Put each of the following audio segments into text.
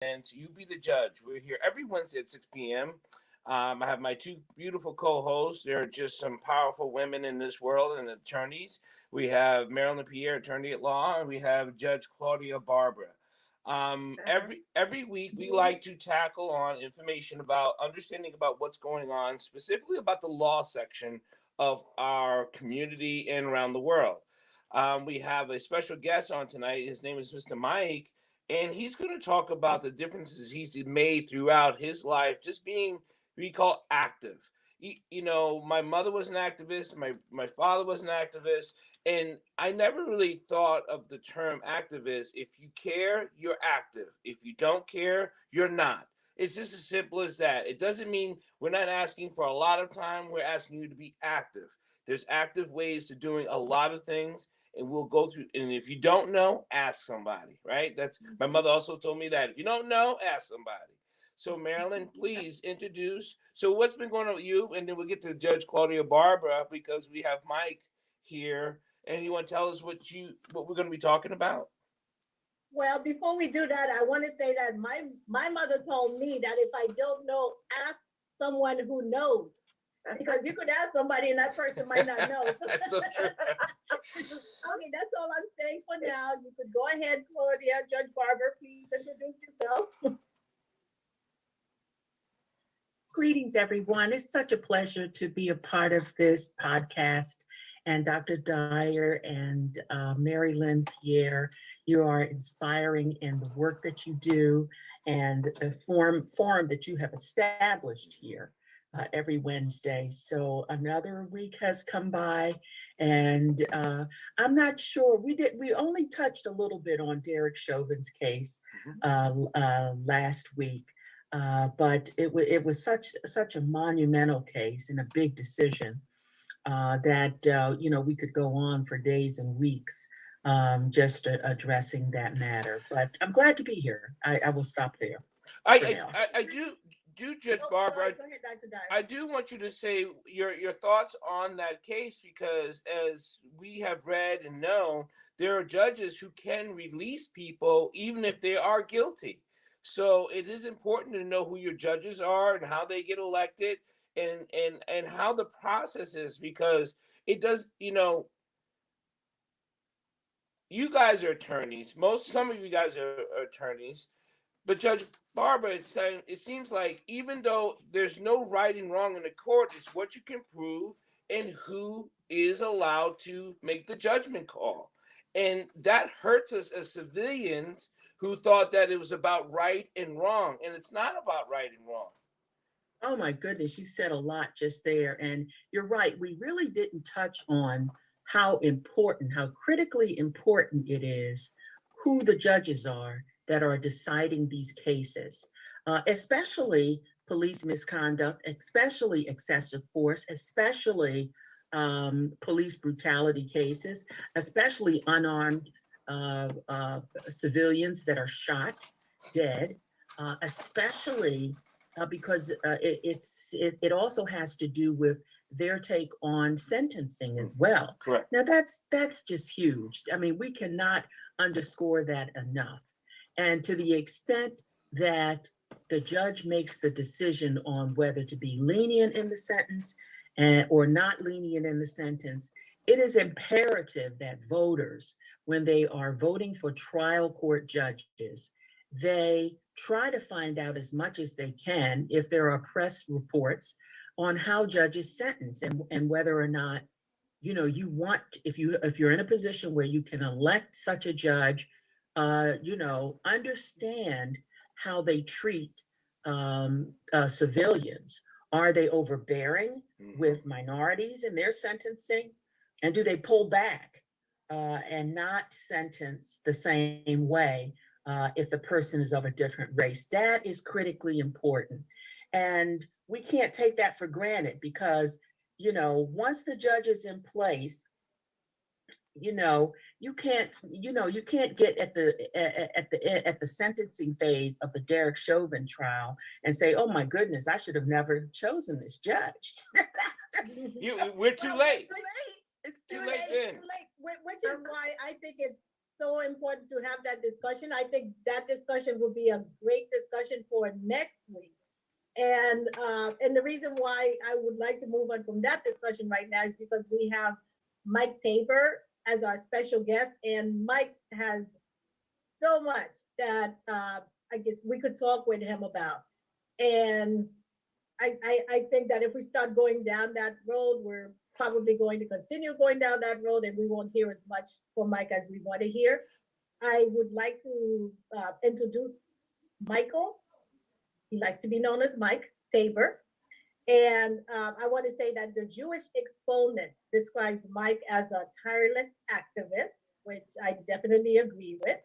and You Be the Judge. We're here every Wednesday at 6 p.m. I have my two beautiful co-hosts. They're just some powerful women in this world and attorneys. We have Marilyn Pierre, attorney at law, and we have Judge Claudia Barbara. Every week we like to tackle on information about understanding about what's going on, specifically about the law section of our community and around the world. We have a special guest on tonight. His name is Mr. Mike, and he's going to talk about the differences he's made throughout his life, just being we call active. My mother was an activist, my father was an activist, and I never really thought of the term activist. If you care, you're active. If you don't care, you're not. It's just as simple as that. It doesn't mean we're not asking for a lot of time. We're asking you to be active. There's active ways to doing a lot of things, and we'll go through. And if you don't know, ask somebody. Right? That's my mother also told me that if you don't know, ask somebody. So Marilyn, please introduce. So what's been going on with you, and then we'll get to Judge Claudia Barbara because we have Mike here, and you want to tell us what we're going to be talking about? Well, before we do that, I want to say that my mother told me that if I don't know, ask someone who knows. Because you could ask somebody and that person might not know. That's so true. Okay, that's all I'm saying for now. You could go ahead, Claudia. Judge Barber, please introduce yourself. Greetings, everyone. It's such a pleasure to be a part of this podcast. And Dr. Dyer and Mary Lynn Pierre, you are inspiring in the work that you do and the forum that you have established here every Wednesday. So another week has come by, and I'm not sure. We only touched a little bit on Derek Chauvin's case last week. But it was such a monumental case and a big decision that we could go on for days and weeks just addressing that matter. But I'm glad to be here. I will stop there. I do Judge Barbara. Go ahead, Dr. Dyer. I do want you to say your thoughts on that case because as we have read and known, there are judges who can release people even if they are guilty. So it is important to know who your judges are and how they get elected and how the process is because it does, you guys are attorneys. Some of you guys are attorneys, but Judge Barbara is saying it seems like even though there's no right and wrong in the court, it's what you can prove and who is allowed to make the judgment call. And that hurts us as civilians who thought that it was about right and wrong. And it's not about right and wrong. Oh my goodness, you said a lot just there. And you're right, we really didn't touch on how important, how critically important it is who the judges are that are deciding these cases, especially police misconduct, especially excessive force, especially police brutality cases, especially unarmed civilians that are shot dead, especially because it also has to do with their take on sentencing as well. Correct. Now that's just huge. I mean, we cannot underscore that enough. And to the extent that the judge makes the decision on whether to be lenient in the sentence or not lenient in the sentence, it is imperative that voters, when they are voting for trial court judges, they try to find out as much as they can if there are press reports on how judges sentence and whether or not you want if you're in a position where you can elect such a judge, understand how they treat civilians. Are they overbearing with minorities in their sentencing, and do they pull back and not sentence the same way if the person is of a different race? That is critically important. And we can't take that for granted because, once the judge is in place, you can't get at the sentencing phase of the Derek Chauvin trial and say, oh my goodness, I should have never chosen this judge. We're too late. It's Too late. Which is why I think it's so important to have that discussion. I think that discussion will be a great discussion for next week. And the reason why I would like to move on from that discussion right now is because we have Mike Tabor as our special guest, and Mike has so much that I guess we could talk with him about. And I think that if we start going down that road, we're probably going to continue going down that road, and we won't hear as much from Mike as we want to hear. I would like to introduce Michael. He likes to be known as Mike Tabor. And I want to say that the Jewish Exponent describes Mike as a tireless activist, which I definitely agree with.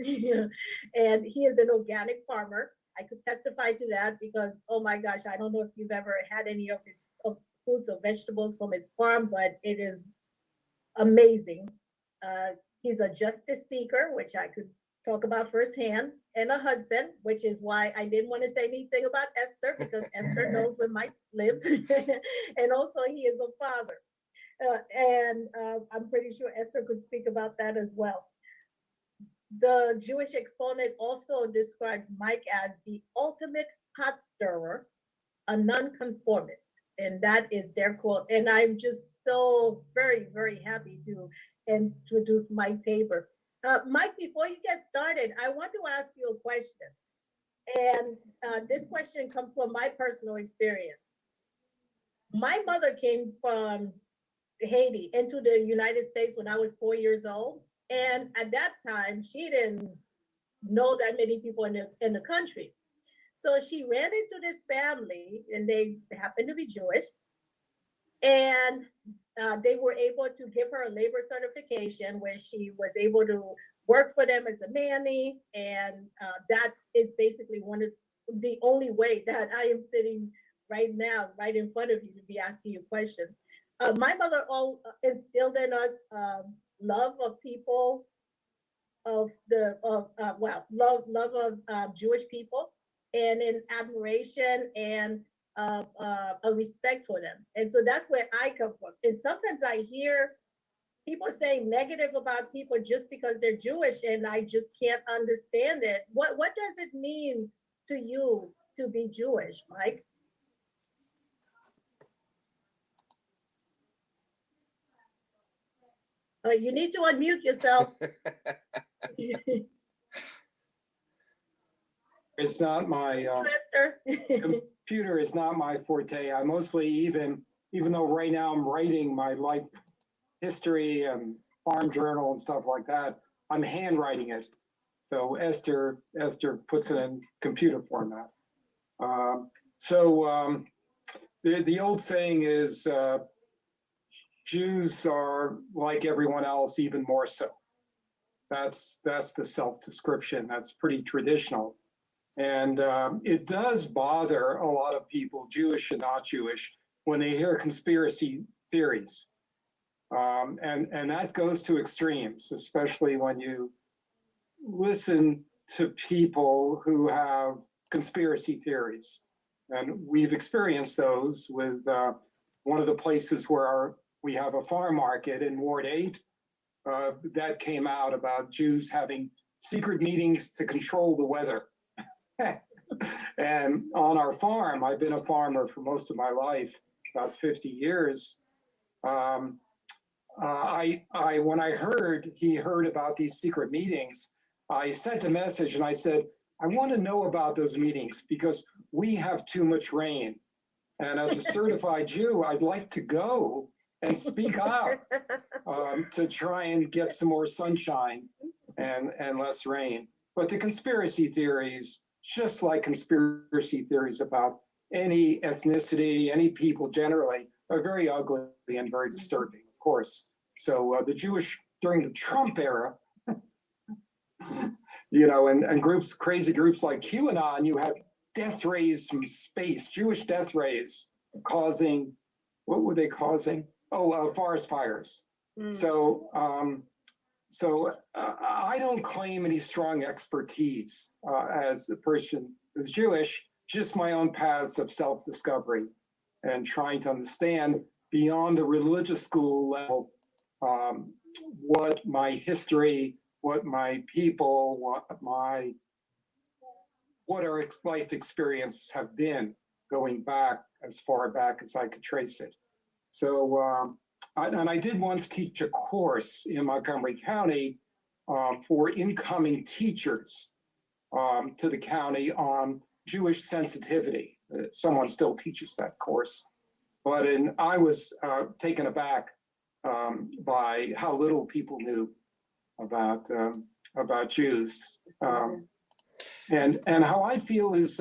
And he is an organic farmer. I could testify to that because, oh my gosh, I don't know if you've ever had any of his fruits or vegetables from his farm, but it is amazing. He's a justice seeker, which I could talk about firsthand, and a husband, which is why I didn't want to say anything about Esther, because Esther knows where Mike lives. And also he is a father. And I'm pretty sure Esther could speak about that as well. The Jewish Exponent also describes Mike as the ultimate pot stirrer, a nonconformist. And that is their quote. And I'm just so very, very happy to introduce Mike Tabor. Mike, before you get started, I want to ask you a question. And this question comes from my personal experience. My mother came from Haiti into the United States when I was 4 years old. And at that time, she didn't know that many people in the country. So she ran into this family, and they happened to be Jewish. And they were able to give her a labor certification where she was able to work for them as a nanny. And that is basically one of the only way that I am sitting right now, right in front of you, to be asking you questions. My mother all instilled in us love of people, love of Jewish people, and in admiration and a respect for them. And so that's where I come from. And sometimes I hear people saying negative about people just because they're Jewish, and I just can't understand it. What does it mean to you to be Jewish, Mike? You need to unmute yourself. It's not my computer is not my forte. I mostly, even though right now I'm writing my life history and farm journal and stuff like that, I'm handwriting it. So Esther puts it in computer format. The old saying is Jews are like everyone else, even more so. That's the self-description. That's pretty traditional. And it does bother a lot of people, Jewish and not Jewish, when they hear conspiracy theories. And that goes to extremes, especially when you listen to people who have conspiracy theories. And we've experienced those with one of the places where we have a farm market in Ward 8 that came out about Jews having secret meetings to control the weather. And on our farm, I've been a farmer for most of my life, about 50 years. When I heard he heard about these secret meetings, I sent a message and I said, I want to know about those meetings because we have too much rain. And as a certified Jew, I'd like to go and speak out to try and get some more sunshine and less rain. But the conspiracy theories, just like conspiracy theories about any ethnicity, any people generally, are very ugly and very disturbing, of course. So the Jewish, during the Trump era, you know, and groups, crazy groups like QAnon, you had death rays from space, Jewish death rays causing, what were they causing? Oh, forest fires. So I don't claim any strong expertise as a person who's Jewish, just my own paths of self-discovery and trying to understand beyond the religious school level what my history, what my people, what our life experience have been going back as far back as I could trace it. So, and I did once teach a course in Montgomery County for incoming teachers to the county on Jewish sensitivity. Someone still teaches that course, but I was taken aback by how little people knew about Jews. And how I feel is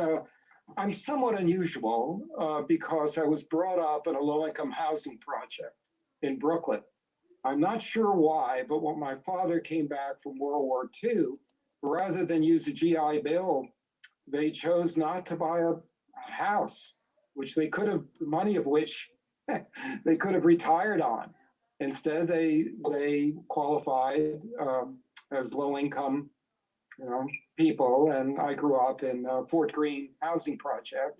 I'm somewhat unusual because I was brought up in a low-income housing project in Brooklyn. I'm not sure why, but when my father came back from World War II, rather than use a GI Bill, they chose not to buy a house, which they could have, the money of which they could have retired on. Instead, they qualified as low-income, people, and I grew up in Fort Greene housing project.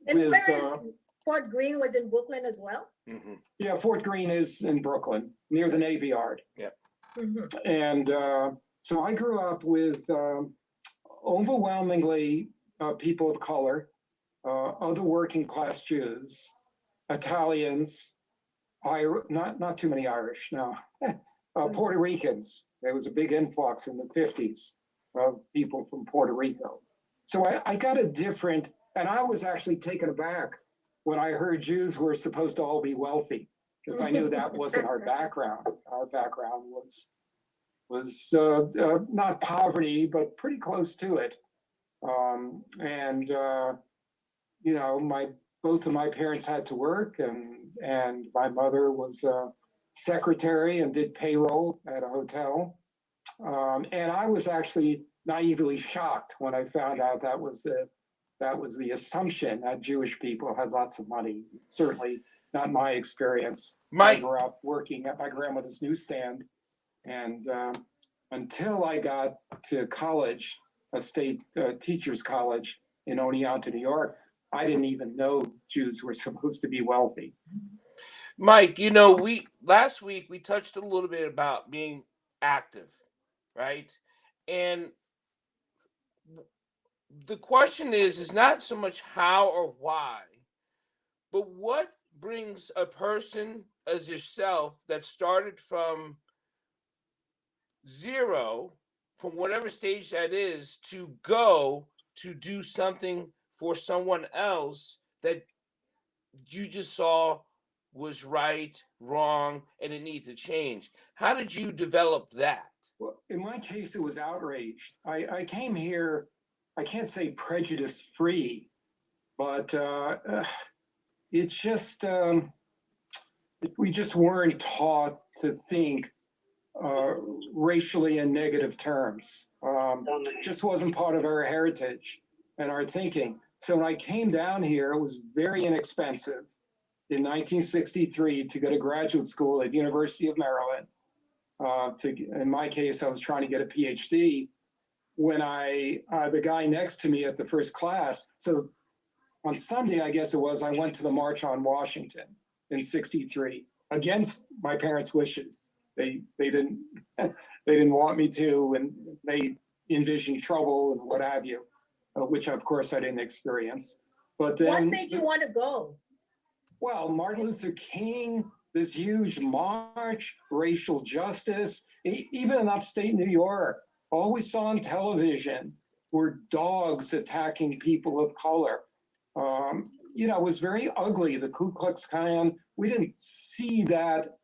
And where is Fort Greene was in Brooklyn as well? Mm-hmm. Yeah, Fort Greene is in Brooklyn, near the Navy Yard. Yeah. Mhm. And so I grew up with overwhelmingly people of color, other working class Jews, Italians, not too many Irish, no, Puerto Ricans. There was a big influx in the 50s of people from Puerto Rico. So I got a different, and I was actually taken aback when I heard Jews were supposed to all be wealthy, because I knew that wasn't our background. Our background was not poverty, but pretty close to it. Both of my parents had to work, and my mother was a secretary and did payroll at a hotel. And I was actually naively shocked when I found out that was the assumption that Jewish people had lots of money. Certainly not my experience. I grew up working at my grandmother's newsstand, and until I got to college, a state teachers college in Oneonta, New York, I didn't even know Jews were supposed to be wealthy. Mike, last week we touched a little bit about being active, right? And the question is not so much how or why, but what brings a person as yourself that started from zero, from whatever stage that is, to go to do something for someone else that you just saw was right, wrong, and it needed to change. How did you develop that? Well, in my case, it was outrage. I came here, I can't say prejudice free, but it's just, we just weren't taught to think racially in negative terms. Just wasn't part of our heritage and our thinking. So when I came down here, it was very inexpensive in 1963 to go to graduate school at University of Maryland. In my case, I was trying to get a PhD. When the guy next to me at the first class, so on Sunday, I guess it was, I went to the March on Washington in '63 against my parents' wishes. They didn't want me to, and they envisioned trouble and what have you, which of course I didn't experience. But then, what made you want to go? Well, Martin Luther King, this huge march, racial justice, even in upstate New York, all we saw on television were dogs attacking people of color. It was very ugly. The Ku Klux Klan, we didn't see that.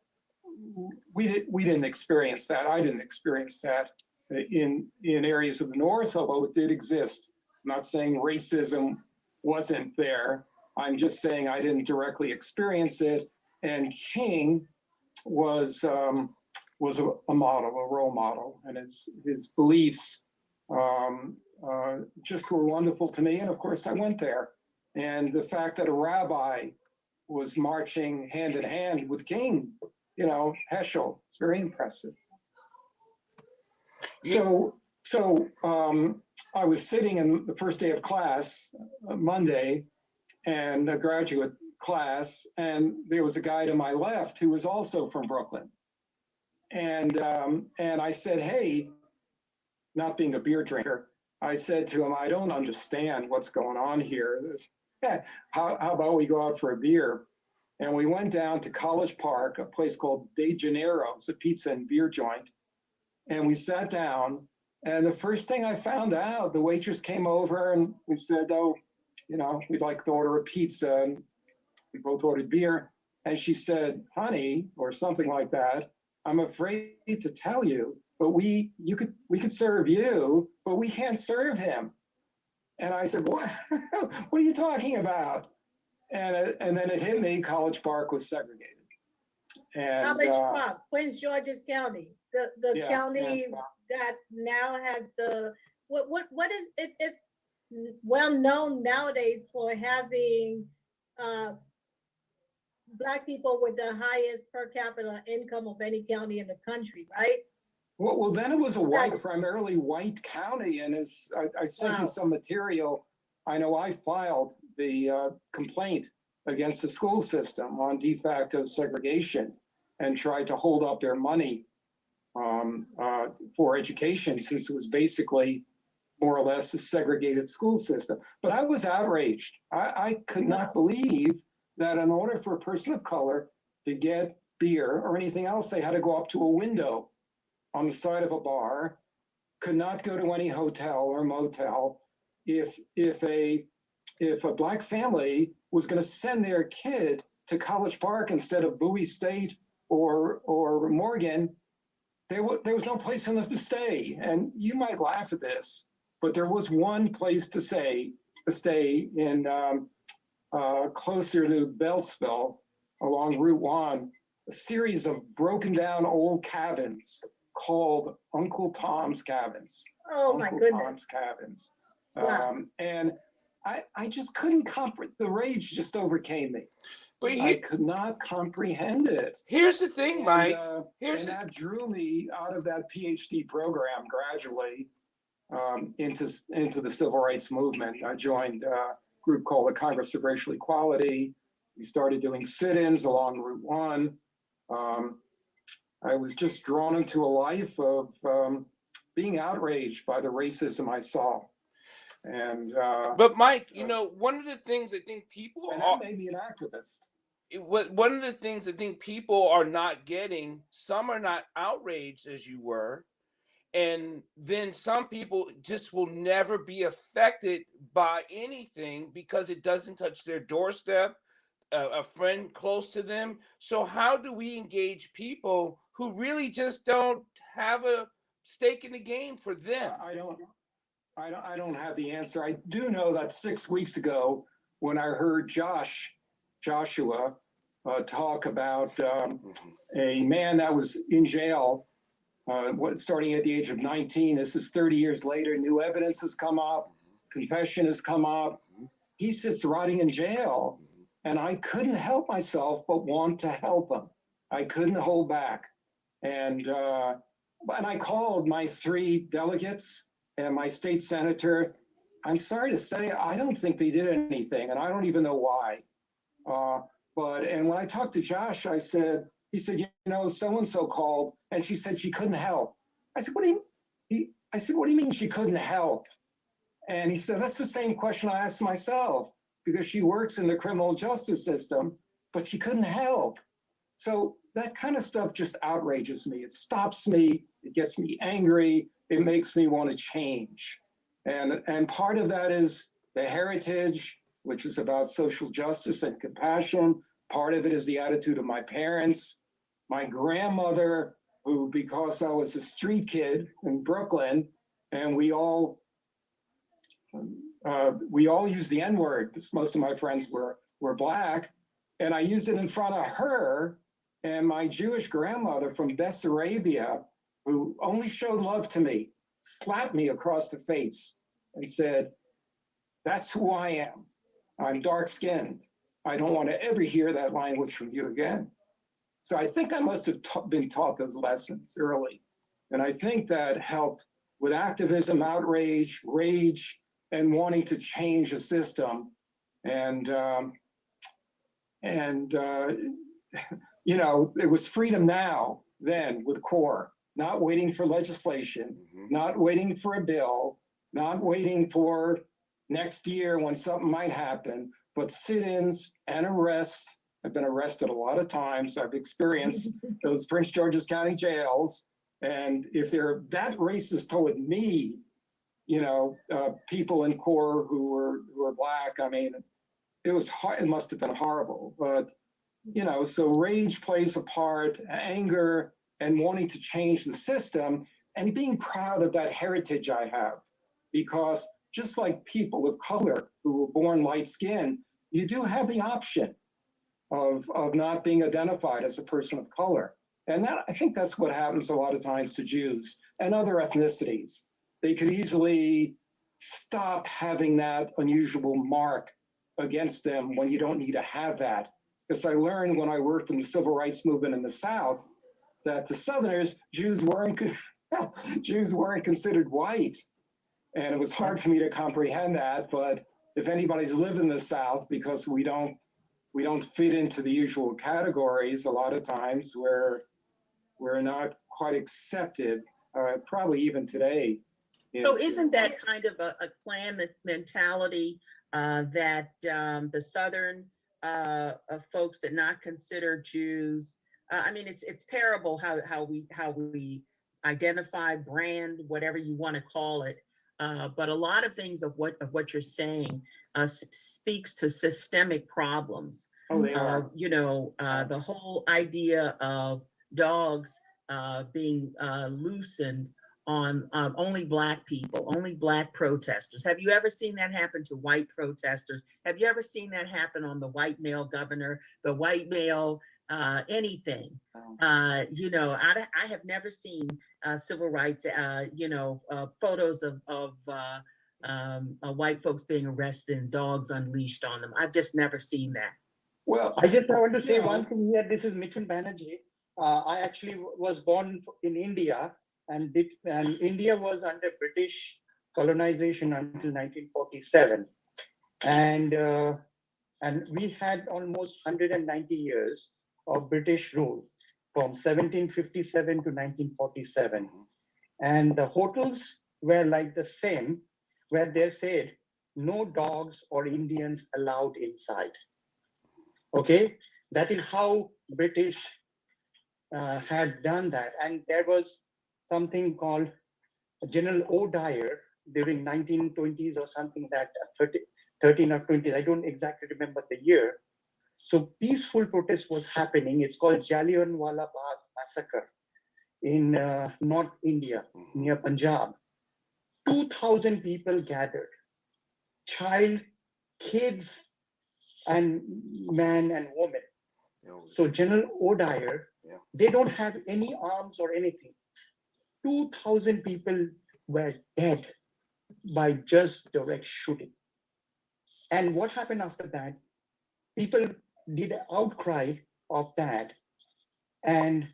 We didn't experience that. I didn't experience that in areas of the North, although it did exist. I'm not saying racism wasn't there. I'm just saying I didn't directly experience it. And King was a model, a role model, and his beliefs just were wonderful to me. And of course, I went there. And the fact that a rabbi was marching hand in hand with King, Heschel, it's very impressive. So I was sitting in the first day of class, Monday, and a graduate class, and there was a guy to my left who was also from Brooklyn. and I said, hey, not being a beer drinker, I said to him, I don't understand what's going on here. Yeah, how about we go out for a beer? And we went down to College Park, a place called De Janeiro. It's a pizza and beer joint. And we sat down. And the first thing I found out, the waitress came over and we said, oh, you know, we'd like to order a pizza. And we both ordered beer. And she said, honey, or something like that, I'm afraid to tell you, but we could serve you, but we can't serve him. And I said, what? What are you talking about? And then it hit me, College Park was segregated. And College Park, Prince George's County, the yeah, county yeah. that now has the, what is, it's well known nowadays for having Black people with the highest per capita income of any county in the country, right? Well, then it was a primarily white county, and I sent Wow. you some material. I know I filed the complaint against the school system on de facto segregation and tried to hold up their money for education, since it was basically more or less a segregated school system. But I was outraged. I could not believe that in order for a person of color to get beer or anything else, they had to go up to a window on the side of a bar, could not go to any hotel or motel. If a Black family was going to send their kid to College Park instead of Bowie State or Morgan, there was no place for them to stay. And you might laugh at this, but there was one place to stay in closer to Beltsville along Route 1, a series of broken down old cabins called Uncle Tom's Cabins. Oh my Uncle goodness. Tom's Cabins. Wow. And I just couldn't comprehend, the rage just overcame me. But I could not comprehend it. here's the thing, Mike. And that drew me out of that PhD program gradually into the civil rights movement. I joined a group called the Congress of Racial Equality. We started doing sit-ins along Route 1. I was just drawn into a life of being outraged by the racism I saw. And But Mike, you know, one of the things I think people and are that made me an activist. one of the things I think people are not getting, some are not outraged as you were, and then some people just will never be affected by anything because it doesn't touch their doorstep, a friend close to them. So how do we engage people who really just don't have a stake in the game for them? I don't have the answer. I do know that 6 weeks ago, when I heard Joshua talk about a man that was in jail, starting at the age of 19. This is 30 years later. New evidence has come up. Confession has come up. He sits rotting in jail, and I couldn't help myself but want to help him. I couldn't hold back, and I called my 3 delegates and my state senator. I'm sorry to say, I don't think they did anything, and I don't even know why. And when I talked to Josh, he said, you know, so-and-so called, and she said she couldn't help. I said, what do you mean she couldn't help? And he said, that's the same question I asked myself, because she works in the criminal justice system, but she couldn't help. So that kind of stuff just outrages me. It stops me. It gets me angry. It makes me want to change. And part of that is the heritage, which is about social justice and compassion. Part of it is the attitude of my parents. My grandmother, who, because I was a street kid in Brooklyn, and we all used the N-word, because most of my friends were Black, and I used it in front of her and my Jewish grandmother from Bessarabia, who only showed love to me, slapped me across the face and said, that's who I am. I'm dark-skinned. I don't want to ever hear that language from you again. So I think I must have been taught those lessons early. And I think that helped with activism, outrage, rage, and wanting to change a system. And you know, it was freedom now. then with CORE, not waiting for legislation, not waiting for a bill, not waiting for next year when something might happen, but sit-ins and arrests. I've been arrested a lot of times. I've experienced those Prince George's County jails. And if they're that racist toward me, you know, people in CORE who were Black, I mean, it was hard, it must have been horrible. But, you know, so rage plays a part, anger, and wanting to change the system, and being proud of that heritage I have. Because just like people of color who were born light-skinned, you do have the option of not being identified as a person of color. And that, I think that's what happens a lot of times to Jews and other ethnicities. They could easily stop having that unusual mark against them when you don't need to have that. Because I learned when I worked in the civil rights movement in the South that the Southerners, Jews weren't considered white. And it was hard for me to comprehend that. But if anybody's lived in the South, because we don't fit into the usual categories, a lot of times we're not quite accepted, probably even today. So isn't that kind of a clan mentality that the Southern folks did not consider Jews? I mean, it's terrible how we identify, brand, whatever you want to call it. But a lot of things of what you're saying speaks to systemic problems. Oh, they are. You know, the whole idea of dogs being loosened on only Black people, only Black protesters. Have you ever seen that happen to white protesters? Have you ever seen that happen on the white male governor, the white male anything? You know, I have never seen civil rights, you know, photos of white folks being arrested and dogs unleashed on them. I've just never seen that. Well, I want to say one thing here. This is Mithun Banerjee. I actually was born in India, and India was under British colonization until 1947, and we had almost 190 years of British rule from 1757 to 1947, and the hotels were like the same, where they said no dogs or Indians allowed inside. Okay, that is how British had done that. And there was something called General O'Dwyer during 1920s or something, that 13 or 20, I don't exactly remember the year. So peaceful protest was happening. It's called Jallianwala Bagh massacre in North India, near Punjab. 2,000 people gathered, child, kids, and man and woman. So General O'Dwyer, they don't have any arms or anything. 2,000 people were dead by just direct shooting. And what happened after that? People did an outcry of that. And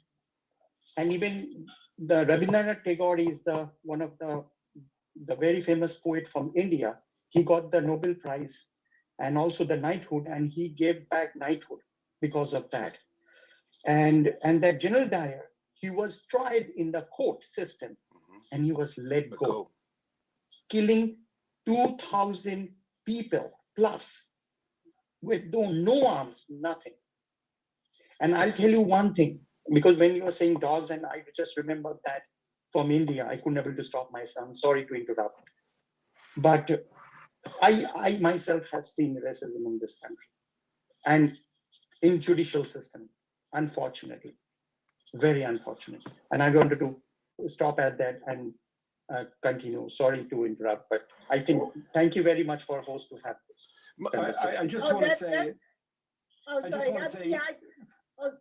even the Rabindranath Tagore is one of the very famous poet from India. He got the Nobel Prize and also the knighthood, and he gave back knighthood because of that. And that General Dyer, he was tried in the court system, and he was let go, killing 2,000 people plus with no arms, nothing. And I'll tell you one thing, because when you were saying dogs, and I just remembered that from India, I couldn't able to stop myself. I'm sorry to interrupt. But I myself have seen racism in this country and in judicial system, unfortunately, very unfortunate. And I wanted to stop at that and continue. Sorry to interrupt, but I think, thank you very much for host to have this. I just want to say.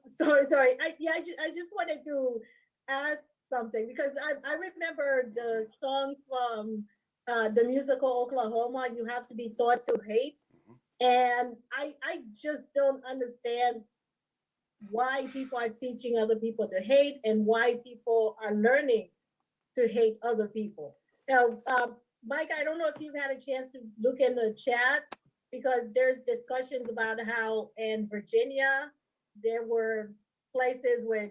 Sorry. I just wanted to ask something, because I remember the song from the musical Oklahoma, You Have to Be Taught to Hate. And I just don't understand why people are teaching other people to hate and why people are learning to hate other people. Now, Mike, I don't know if you've had a chance to look in the chat, because there's discussions about how in Virginia, there were places where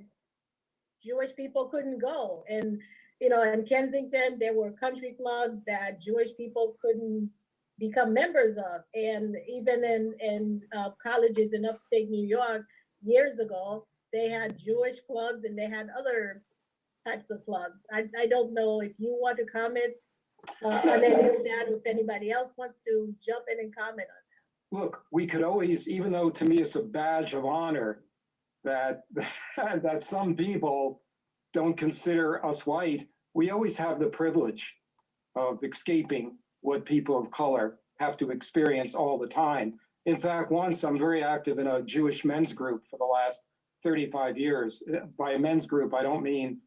Jewish people couldn't go. And, in Kensington, there were country clubs that Jewish people couldn't become members of. And even in colleges in upstate New York years ago, they had Jewish clubs and they had other types of clubs. I don't know if you want to comment on any of that, or if anybody else wants to jump in and comment on Look, we could always, even though to me it's a badge of honor that that some people don't consider us white, we always have the privilege of escaping what people of color have to experience all the time. In fact, once I'm very active in a Jewish men's group for the last 35 years. By a men's group, I don't mean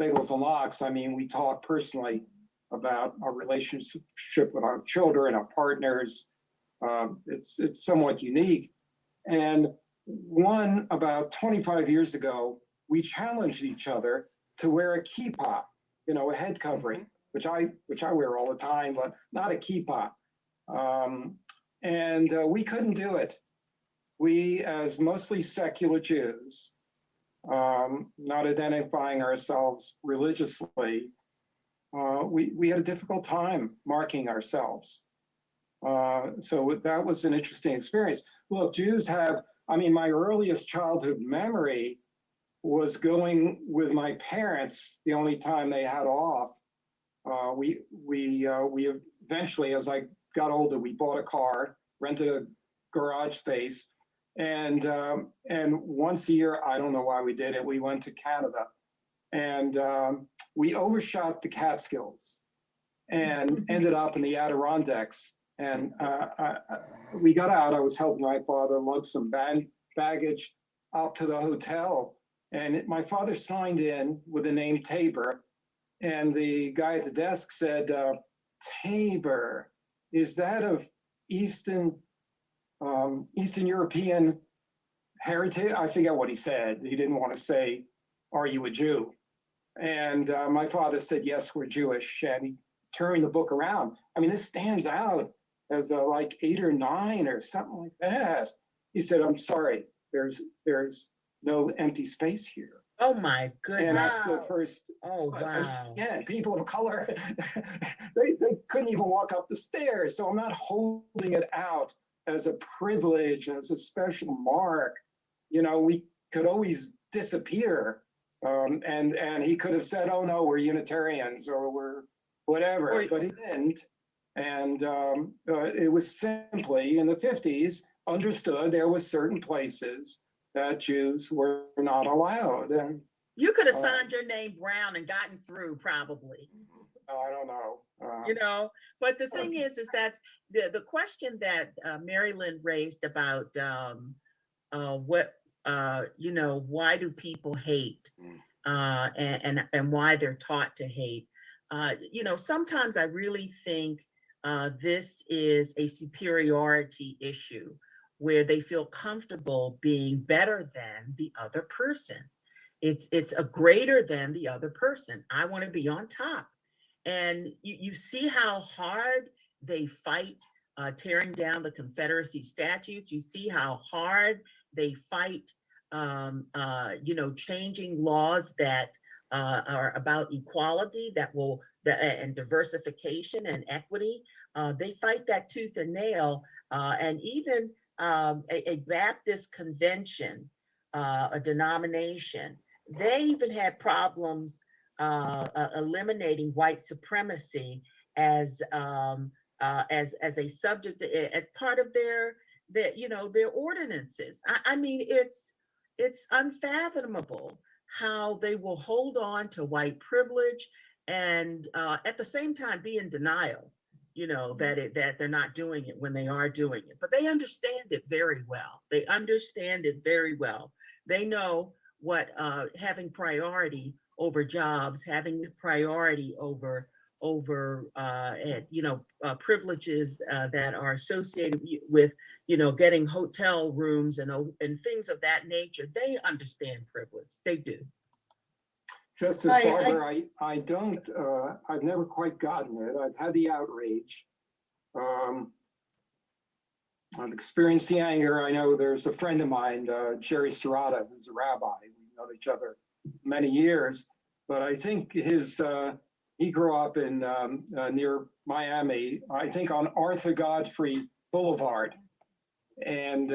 bagels and lox. I mean, we talk personally about our relationship with our children, our partners. It's somewhat unique. And about 25 years ago, we challenged each other to wear a kippah, a head covering, which I wear all the time, but not a kippah. And we couldn't do it. We, as mostly secular Jews, not identifying ourselves religiously, we had a difficult time marking ourselves. So that was an interesting experience. Look, Jews have, my earliest childhood memory was going with my parents the only time they had off. We eventually, as I got older, we bought a car, rented a garage space, and once a year, I don't know why we did it, we went to Canada, and we overshot the Catskills and ended up in the Adirondacks. And we got out. I was helping my father lug some baggage out to the hotel, and my father signed in with the name Tabor, and the guy at the desk said, Tabor, is that of Eastern European heritage? I forget what he said. He didn't want to say, are you a Jew? And my father said, yes, we're Jewish. And he turned the book around. This stands out as like 8 or 9 or something like that. He said, I'm sorry, there's no empty space here. Oh my goodness. And that's the first. Oh, wow. Yeah, people of color, they couldn't even walk up the stairs. So I'm not holding it out as a privilege, as a special mark. We could always disappear. And he could have said, oh no, we're Unitarians or we're whatever, but he didn't. And it was simply in the 50s understood there was certain places that Jews were not allowed. And you could have signed your name Brown and gotten through probably. I don't know. But the thing is that the question that Mary Lynn raised about why do people hate and why they're taught to hate. Sometimes I really think this is a superiority issue where they feel comfortable being better than the other person. It's a greater than the other person. I want to be on top. And you see how hard they fight tearing down the Confederacy statues. You see how hard they fight, changing laws that are about equality and diversification and equity. They fight that tooth and nail. And even a Baptist convention, a denomination, they even had problems eliminating white supremacy as a subject, as part of their ordinances. It's unfathomable how they will hold on to white privilege and at the same time be in denial, that they're not doing it when they are doing it. But they understand it very well. They understand it very well. They know what having priority over jobs, having the priority over privileges that are associated with getting hotel rooms and things of that nature. They understand privilege. They do. Justice Barber, I've never quite gotten it. I've had the outrage. I've experienced the anger. I know there's a friend of mine, Jerry Serrata, who's a rabbi. We know each other many years, but I think he grew up in near Miami, I think on Arthur Godfrey Boulevard. And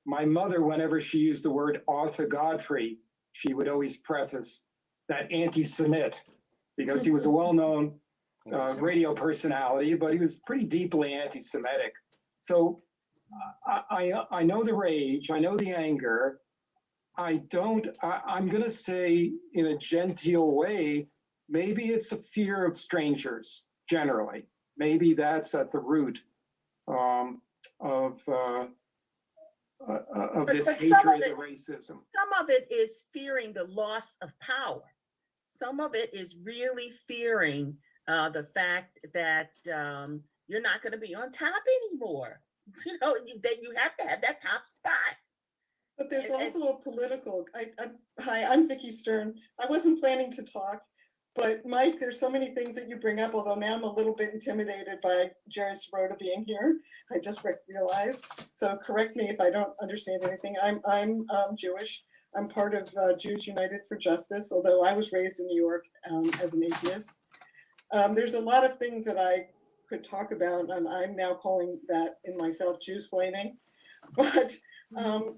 my mother, whenever she used the word Arthur Godfrey, she would always preface that anti-Semite, because he was a well-known radio personality, but he was pretty deeply anti-Semitic. So I know the rage, I know the anger. I'm going to say in a genteel way, maybe it's a fear of strangers generally. Maybe that's at the root of this But some of hatred it- of racism. Some of it is fearing the loss of power. Some of it is really fearing the fact that you're not going to be on top anymore. You know, that you have to have that top spot. But there's And- also a political, hi, I'm Vicky Stern. I wasn't planning to talk, but Mike, there's so many things that you bring up, although now I'm a little bit intimidated by Jerry Sirota being here. I just realized. So correct me if I don't understand anything. I'm Jewish. I'm part of Jews United for Justice, although I was raised in New York as an atheist. There's a lot of things that I could talk about, and I'm now calling that in myself Jewsplaining. But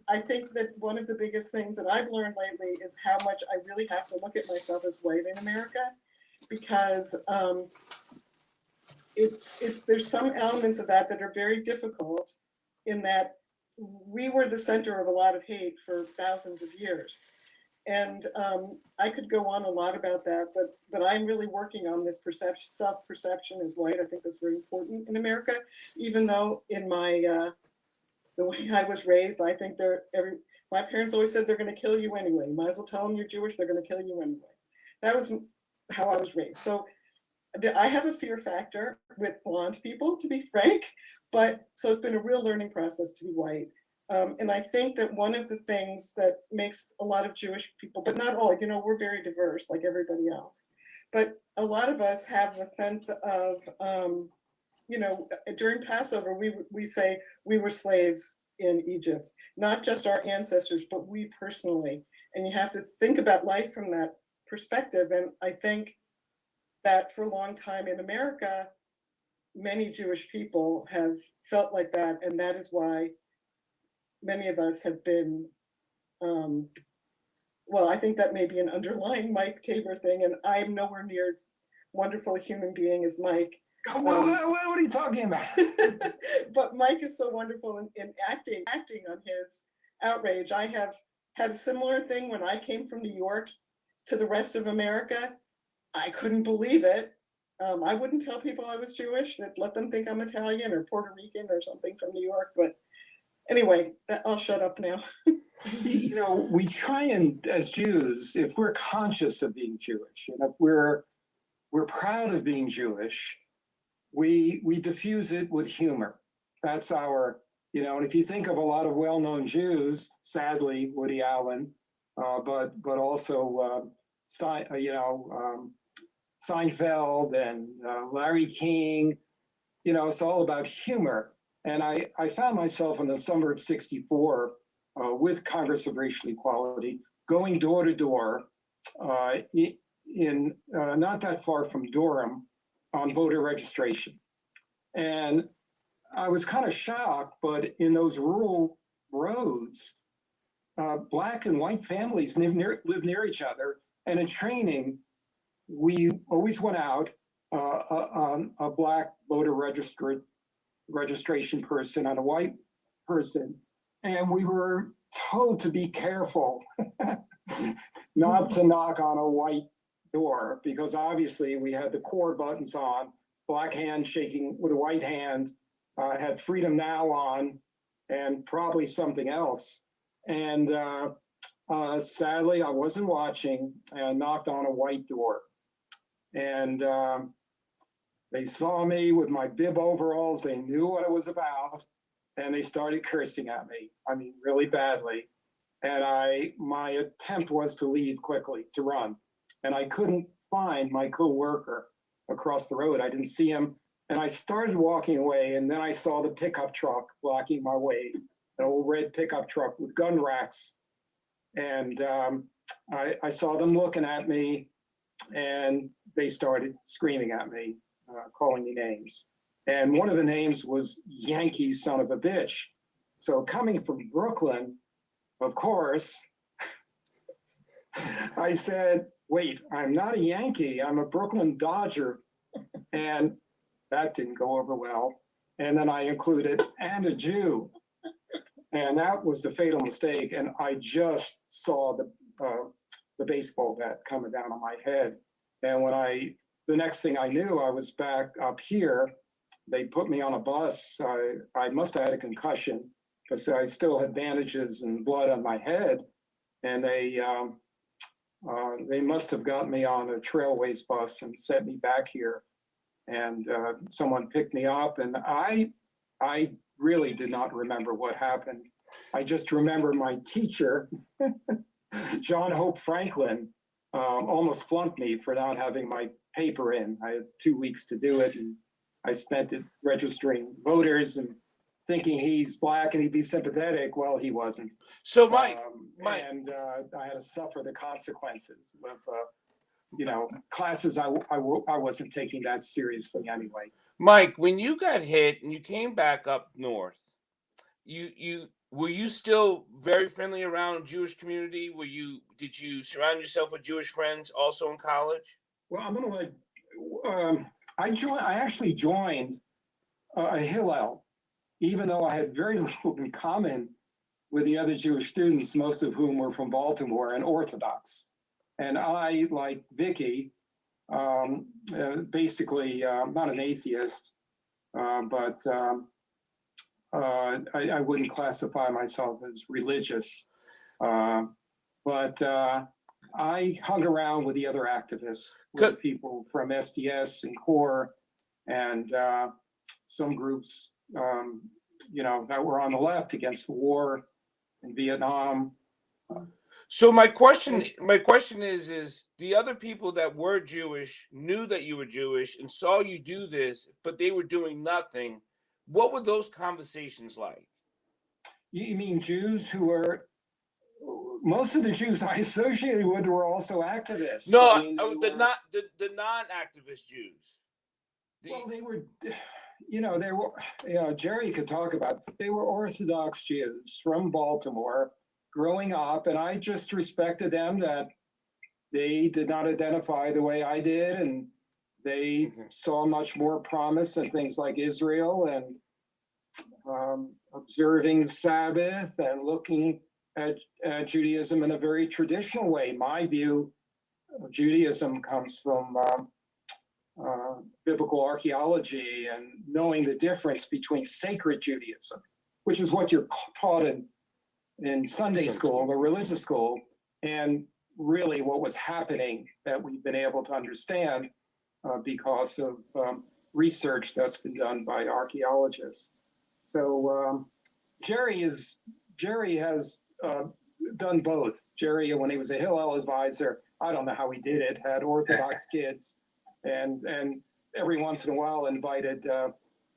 I think that one of the biggest things that I've learned lately is how much I really have to look at myself as white in America, because there's some elements of that are very difficult, in that we were the center of a lot of hate for thousands of years. And I could go on a lot about that, but I'm really working on this self-perception as white. I think that's very important in America, even though in my the way I was raised, I think my parents always said they're going to kill you anyway. You might as well tell them you're Jewish, they're going to kill you anyway. That was how I was raised. So I have a fear factor with blonde people, to be frank, so it's been a real learning process to be white. And I think that one of the things that makes a lot of Jewish people, but not all, we're very diverse like everybody else, but a lot of us have a sense of, during Passover, we say we were slaves in Egypt, not just our ancestors, but we personally. And you have to think about life from that perspective. And I think that for a long time in America, many Jewish people have felt like that. And that is why many of us have been, I think that may be an underlying Mike Tabor thing. And I'm nowhere near as wonderful a human being as Mike. What are you talking about? But Mike is so wonderful in acting on his outrage. I have had a similar thing when I came from New York to the rest of America. I couldn't believe it. I wouldn't tell people I was Jewish, that let them think I'm Italian or Puerto Rican or something from New York. But anyway, I'll shut up now. We try and, as Jews, if we're conscious of being Jewish, and if we're proud of being Jewish, we diffuse it with humor. That's our, and if you think of a lot of well-known Jews, sadly, Woody Allen, but also Seinfeld and Larry King, it's all about humor. And I found myself in the summer of '64 with Congress of Racial Equality, going door to door in not that far from Durham on voter registration. And I was kind of shocked, but in those rural roads, Black and white families live near each other. And in training, we always went out on a Black voter registration person and a white person. And we were told to be careful not to knock on a white door, because obviously we had the core buttons on, Black hand shaking with a white hand, had Freedom Now on, and probably something else. And sadly, I wasn't watching, and knocked on a white door. And they saw me with my bib overalls. They knew what it was about, and they started cursing at me. I mean, really badly. And my attempt was to leave quickly, to run. And I couldn't find my co-worker across the road. I didn't see him. And I started walking away, and then I saw the pickup truck blocking my way, an old red pickup truck with gun racks. And I saw them looking at me, and they started screaming at me, calling me names. And one of the names was Yankee son of a bitch. So coming from Brooklyn, of course, I said, wait, I'm not a Yankee, I'm a Brooklyn Dodger. And that didn't go over well. And then I included, and a Jew. And that was the fatal mistake. And I just saw the baseball bat coming down on my head. And the next thing I knew, I was back up here. They put me on a bus. I must have had a concussion because I still had bandages and blood on my head. And they must have got me on a Trailways bus and sent me back here. And someone picked me up, and I really did not remember what happened. I just remember my teacher, John Hope Franklin, almost flunked me for not having my paper in. I had 2 weeks to do it, and I spent it registering voters and thinking he's Black and he'd be sympathetic. Well, he wasn't. So Mike, and I had to suffer the consequences of classes I wasn't taking that seriously anyway. Mike, when you got hit and you came back up north, were you still very friendly around Jewish community? Did you surround yourself with Jewish friends also in college? Well, I'm gonna I actually joined a Hillel, even though I had very little in common with the other Jewish students, most of whom were from Baltimore and Orthodox. And I, like Vicky, basically not an atheist, but I wouldn't classify myself as religious. But I hung around with the other activists, with people from SDS and CORE, and some groups, that were on the left against the war in Vietnam. So my question is the other people that were Jewish knew that you were Jewish and saw you do this, but they were doing nothing. What were those conversations like? You mean Jews who were, most of the Jews I associated with were also activists. No, I mean, the non-activist Jews. Well, they were, Jerry could talk about, they were Orthodox Jews from Baltimore growing up, and I just respected them that they did not identify the way I did, and they saw much more promise in things like Israel and observing the Sabbath and looking at Judaism in a very traditional way. My view of Judaism comes from biblical archaeology and knowing the difference between sacred Judaism, which is what you're taught in Sunday school or religious school, and really what was happening that we've been able to understand because of research that's been done by archaeologists. So Jerry has done both. Jerry, when he was a Hillel advisor, I don't know how he did it, had Orthodox kids, and every once in a while invited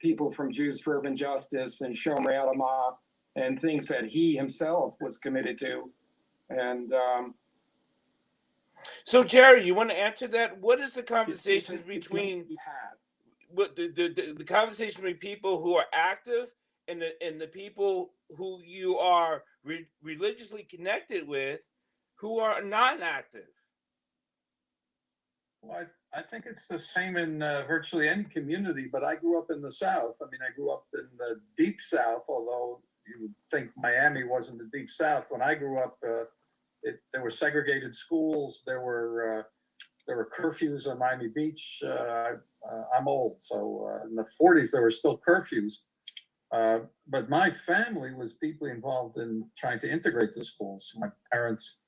people from Jews for Urban Justice and Shomer Adamah and things that he himself was committed to. And so, Jerry, you want to answer that? What is the conversation between the conversation between people who are active and the people who you are religiously connected with who are non-active? Well, I think it's the same in virtually any community, but I grew up in the South. I mean, I grew up in the deep South, although you would think Miami wasn't the deep South. When I grew up, there were segregated schools. There were curfews on Miami Beach. I'm old, so in the 40s there were still curfews. But my family was deeply involved in trying to integrate the schools. My parents,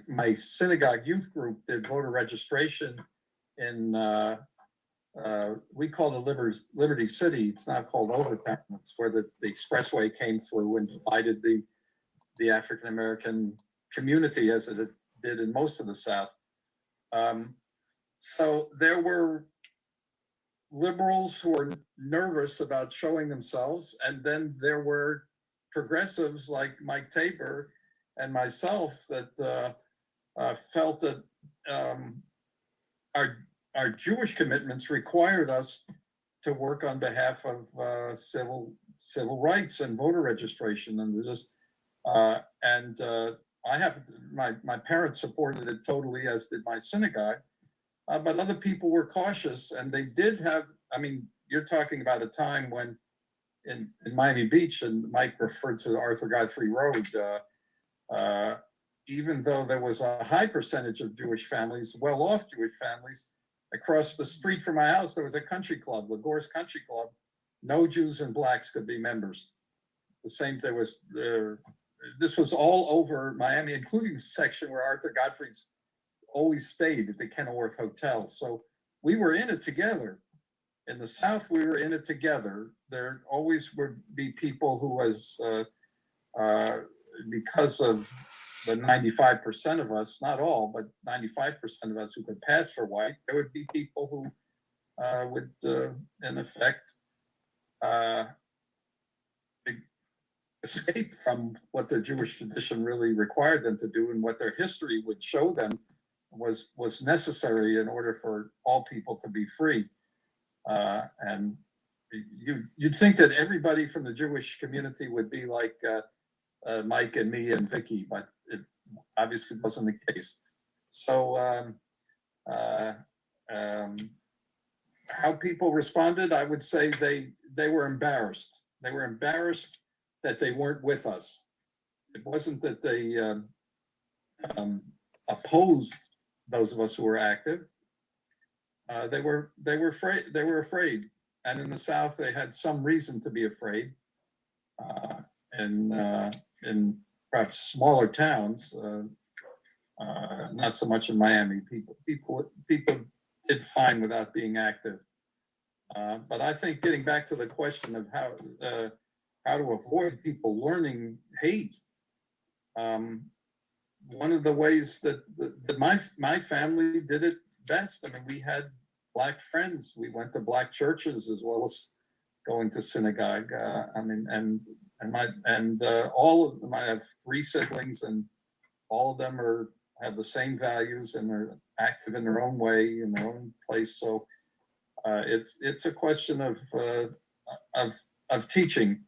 my synagogue youth group did voter registration in we called it Liberty City. It's now called Overtown. It's where the expressway came through and divided the African American community as it did in most of the South. So there were liberals who were nervous about showing themselves, and then there were progressives like Mike Tabor and myself that felt that our Jewish commitments required us to work on behalf of civil rights and voter registration, and just I have my parents supported it totally, as did my synagogue, but other people were cautious, and they did have. I mean, you're talking about a time when in Miami Beach, and Mike referred to Arthur Godfrey Road. Even though there was a high percentage of Jewish families, well-off Jewish families, across the street from my house, there was a country club, Lagor's Country Club. No Jews and blacks could be members. The same, this was all over Miami, including the section where Arthur Godfrey's always stayed at the Kenilworth Hotel. So we were in it together. In the South, we were in it together. There always would be people who was, because of the 95% of us, not all, but 95% of us who could pass for white, there would be people who would, in effect, escape from what their Jewish tradition really required them to do, and what their history would show them was necessary in order for all people to be free. And you'd think that everybody from the Jewish community would be like Mike and me and Vicky, but it obviously wasn't the case. So how people responded, I would say they were embarrassed. They were embarrassed that they weren't with us. It wasn't that they opposed those of us who were active. They were afraid. They were afraid, and in the South, they had some reason to be afraid. In perhaps smaller towns, not so much in Miami. People did fine without being active. But I think getting back to the question of how to avoid people learning hate, one of the ways that my family did it best. I mean, we had black friends. We went to black churches as well as going to synagogue. I mean, and all of them. I have 3 siblings, and all of them have the same values, and they're active in their own way, in their own place. So it's a question of teaching.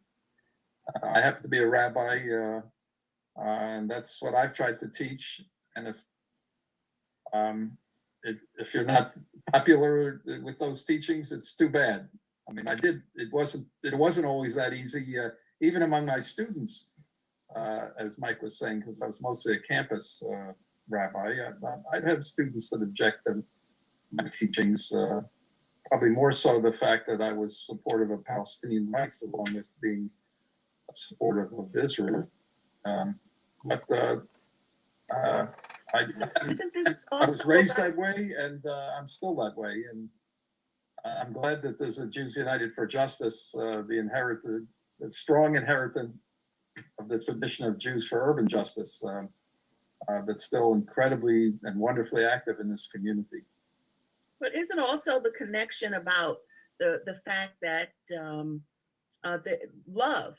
I happen to be a rabbi, and that's what I've tried to teach. And if you're not popular with those teachings, it's too bad. I mean, it wasn't always that easy, even among my students, as Mike was saying, because I was mostly a campus rabbi. I'd have students that object to my teachings, probably more so the fact that I was supportive of Palestinian rights, along with being supportive of Israel. I was raised that way, and I'm still that way. And I'm glad that there's a Jews United for Justice, the strong inheritant of the tradition of Jews for Urban Justice, that's still incredibly and wonderfully active in this community. But isn't also the connection about the fact that the love,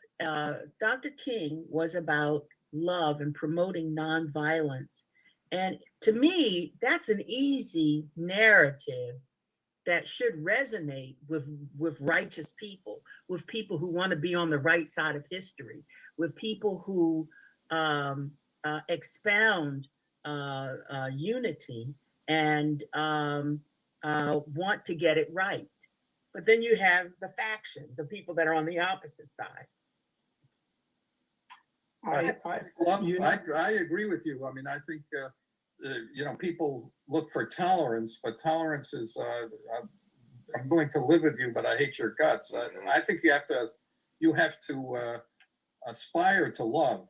Dr. King was about love and promoting nonviolence. And to me, that's an easy narrative that should resonate with righteous people, with people who want to be on the right side of history, with people who expound unity and want to get it right. But then you have the faction, the people that are on the opposite side. I agree with you. I mean, I think, people look for tolerance, but tolerance is, I'm willing to live with you, but I hate your guts. I think you have to aspire to love.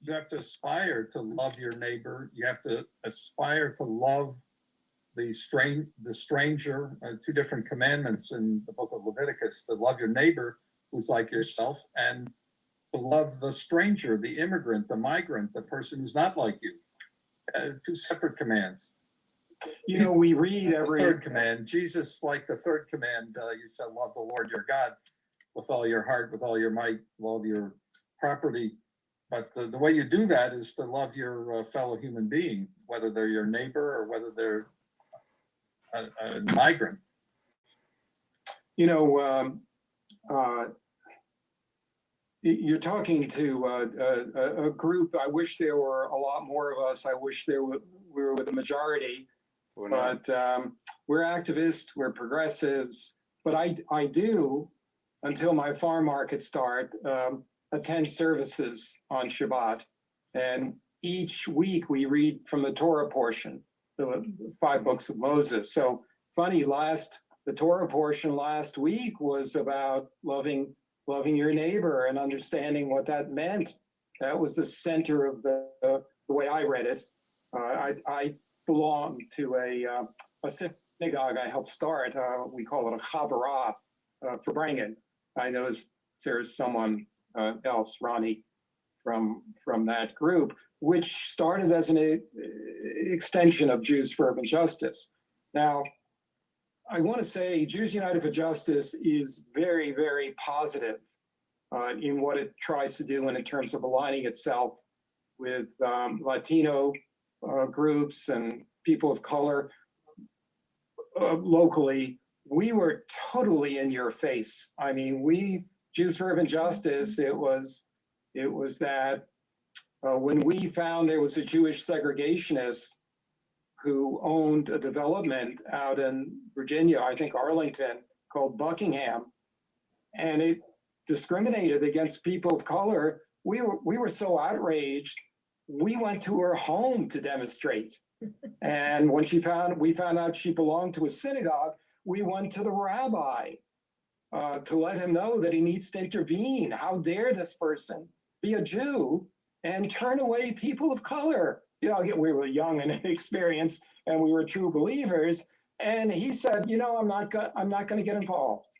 You have to aspire to love your neighbor. You have to aspire to love the stranger, 2 different commandments in the book of Leviticus, to love your neighbor who's like yourself, and to love the stranger, the immigrant, the migrant, the person who's not like you. 2 separate commands. We read every 3rd command. Jesus, like the 3rd command, you shall love the Lord your God with all your heart, with all your might, with all your property. But the way you do that is to love your fellow human being, whether they're your neighbor or whether they're a migrant. You know, you're talking to a group. I wish there were a lot more of us. I wish we were with the majority. But we're activists, we're progressives. But I do, until my farm markets start, attend services on Shabbat. And each week we read from the Torah portion, the 5 books of Moses. So funny, the Torah portion last week was about loving your neighbor and understanding what that meant. That was the center of the way I read it. I belong to a synagogue I helped start. We call it a Chavarah for Brangen. I know there's someone else, Ronnie, from that group, which started as an extension of Jews for Urban Justice. Now, I want to say Jews United for Justice is very, very positive in what it tries to do and in terms of aligning itself with Latino groups and people of color locally. We were totally in your face. I mean, Jews for Urban Justice, it was that when we found there was a Jewish segregationist who owned a development out in Virginia, I think Arlington, called Buckingham, and it discriminated against people of color. We were so outraged, we went to her home to demonstrate. And when we found out she belonged to a synagogue, we went to the rabbi to let him know that he needs to intervene. How dare this person be a Jew and turn away people of color? You know, we were young and inexperienced, and we were true believers. And he said, you know, I'm not going to get involved.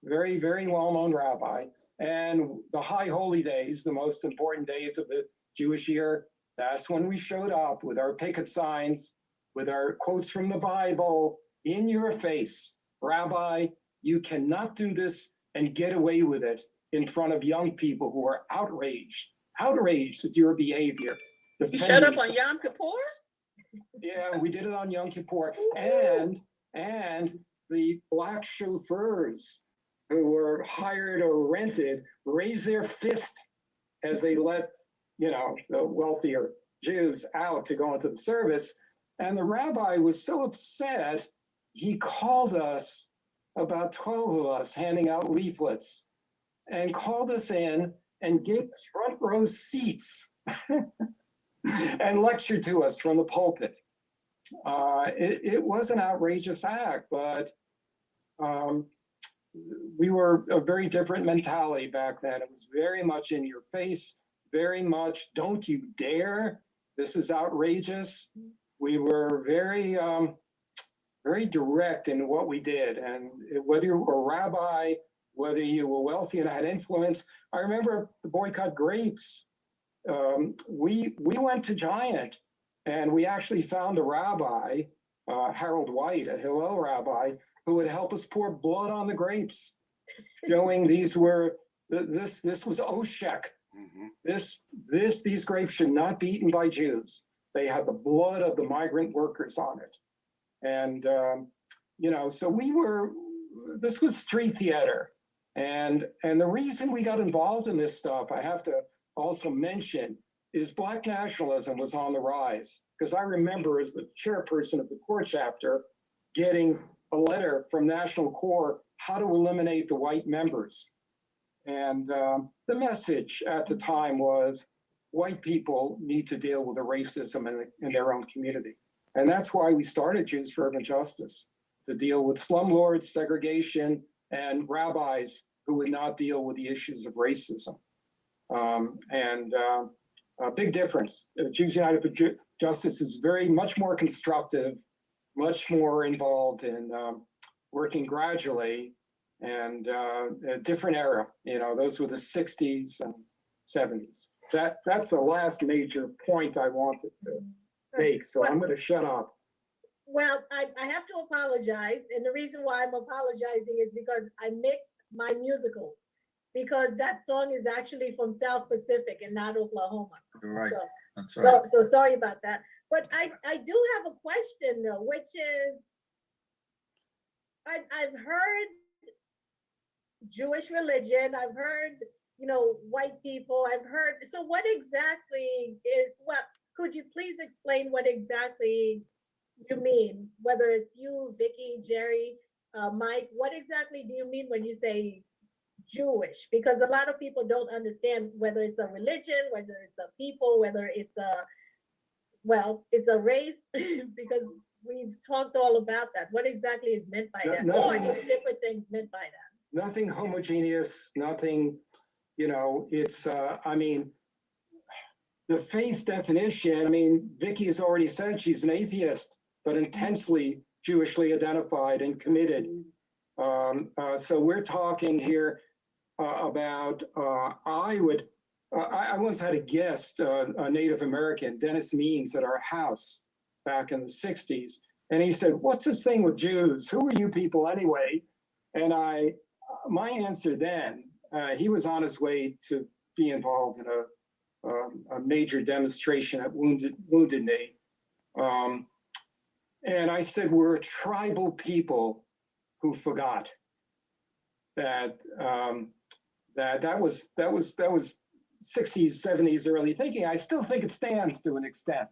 Very, very well-known rabbi. And the high holy days, the most important days of the Jewish year, that's when we showed up with our picket signs, with our quotes from the Bible, in your face. Rabbi, you cannot do this and get away with it in front of young people who are outraged at your behavior. You showed up on Yom Kippur? Yeah, we did it on Yom Kippur. And the black chauffeurs who were hired or rented raised their fist as they let, you know, the wealthier Jews out to go into the service. And the rabbi was so upset, he called us, about 12 of us, handing out leaflets, and called us in and gave us front row seats and lectured to us from the pulpit. It was an outrageous act, but we were a very different mentality back then. It was very much in your face, very much, don't you dare, this is outrageous. We were very, very direct in what we did. And whether you were a rabbi, whether you were wealthy and had influence, I remember the boycott grapes. We went to Giant and we actually found a rabbi, Harold White, a Hillel rabbi, who would help us pour blood on the grapes, showing this was Oshek. These grapes should not be eaten by Jews. They had the blood of the migrant workers on it. And, you know, so this was street theater. And the reason we got involved in this stuff, I have to also mention, is Black nationalism was on the rise. Because I remember as the chairperson of the core chapter, getting a letter from National Core, how to eliminate the white members. And the message at the time was, white people need to deal with the racism in their own community. And that's why we started Jews for Urban Justice, to deal with slumlords, segregation, and rabbis who would not deal with the issues of racism. A big difference. Jews United for Justice is much more constructive, much more involved in working gradually, and a different era. You know, those were the 60s and 70s. That's the last major point I wanted to make, so I'm going to shut up. Well, I have to apologize, and the reason why I'm apologizing is because I mixed my musicals. because that song is actually from South Pacific and not Oklahoma. You're right. So- That's right. So sorry about that. But I do have a question though, which is, I've heard Jewish religion, I've heard, white people, I've heard, so what exactly is, could you please explain what exactly you mean? Whether it's you, Vicky, Jerry, Mike, what exactly do you mean when you say Jewish? Because a lot of people don't understand whether it's a religion, whether it's a people, whether it's it's a race, because we've talked all about that. What exactly is meant by that? Or Nothing. is different things meant by that? Nothing homogeneous, nothing, it's, I mean, the faith definition, I mean, Vicky has already said she's an atheist, but intensely Jewishly identified and committed. So we're talking here about, I once had a guest, a Native American, Dennis Means, at our house back in the 60s. And he said, "What's this thing with Jews? Who are you people anyway?" And my answer then, he was on his way to be involved in a major demonstration at Wounded Knee. And I said, "We're a tribal people who forgot that that was 60s, 70s, early thinking." I still think it stands to an extent,